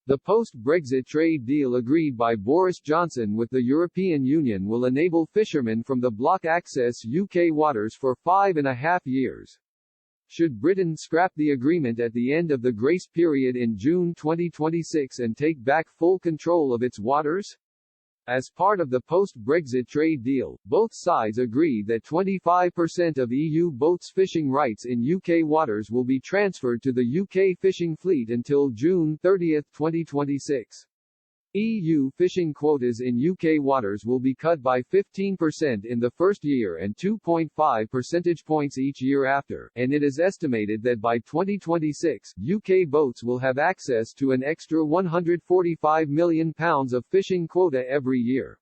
The post-Brexit trade deal agreed by Boris Johnson with the European Union will enable fishermen from the bloc access UK waters for 5.5 years. Should Britain scrap the agreement at the end of the grace period in June 2026 and take back full control of its waters? As part of the post-Brexit trade deal, both sides agreed that 25% of EU boats' fishing rights in UK waters will be transferred to the UK fishing fleet until June 30, 2026. EU fishing quotas in UK waters will be cut by 15% in the first year and 2.5 percentage points each year after, and it is estimated that by 2026, UK boats will have access to an extra £145 million of fishing quota every year.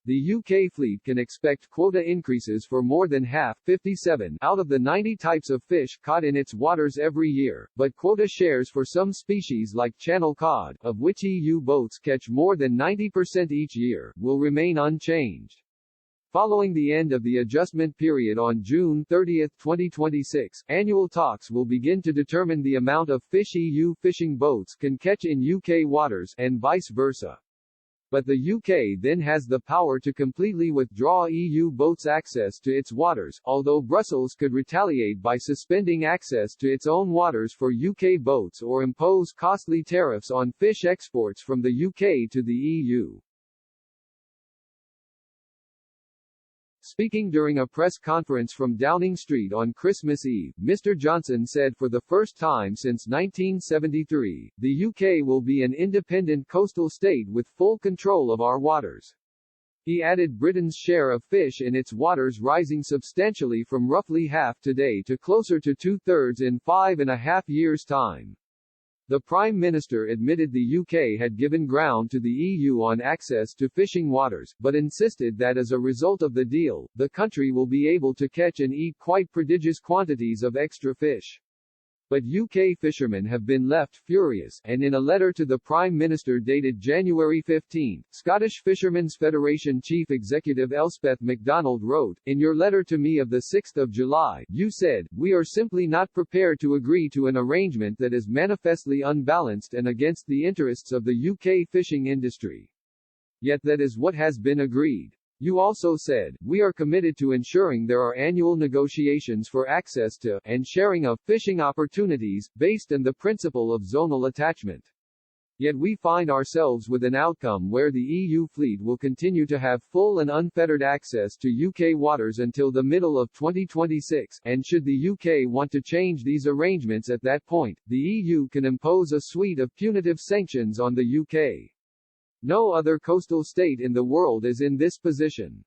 The UK fleet can expect quota increases for more than half, 57, out of the 90 types of fish caught in its waters every year, but quota shares for some species like channel cod, of which EU boats catch more than 90% each year, will remain unchanged. Following the end of the adjustment period on June 30, 2026, annual talks will begin to determine the amount of fish EU fishing boats can catch in UK waters, and vice versa. But the UK then has the power to completely withdraw EU boats' access to its waters, although Brussels could retaliate by suspending access to its own waters for UK boats or impose costly tariffs on fish exports from the UK to the EU. Speaking during a press conference from Downing Street on Christmas Eve, Mr. Johnson said for the first time since 1973, the UK will be an independent coastal state with full control of our waters. He added Britain's share of fish in its waters rising substantially from roughly half today to closer to two-thirds in 5.5 years' time. The Prime Minister admitted the UK had given ground to the EU on access to fishing waters, but insisted that as a result of the deal, the country will be able to catch and eat quite prodigious quantities of extra fish. But UK fishermen have been left furious, and in a letter to the Prime Minister dated January 15, Scottish Fishermen's Federation Chief Executive Elspeth MacDonald wrote, "In your letter to me of 6 July, you said, we are simply not prepared to agree to an arrangement that is manifestly unbalanced and against the interests of the UK fishing industry. Yet that is what has been agreed. You also said, we are committed to ensuring there are annual negotiations for access to, and sharing of, fishing opportunities, based on the principle of zonal attachment. Yet we find ourselves with an outcome where the EU fleet will continue to have full and unfettered access to UK waters until the middle of 2026, and should the UK want to change these arrangements at that point, the EU can impose a suite of punitive sanctions on the UK. No other coastal state in the world is in this position."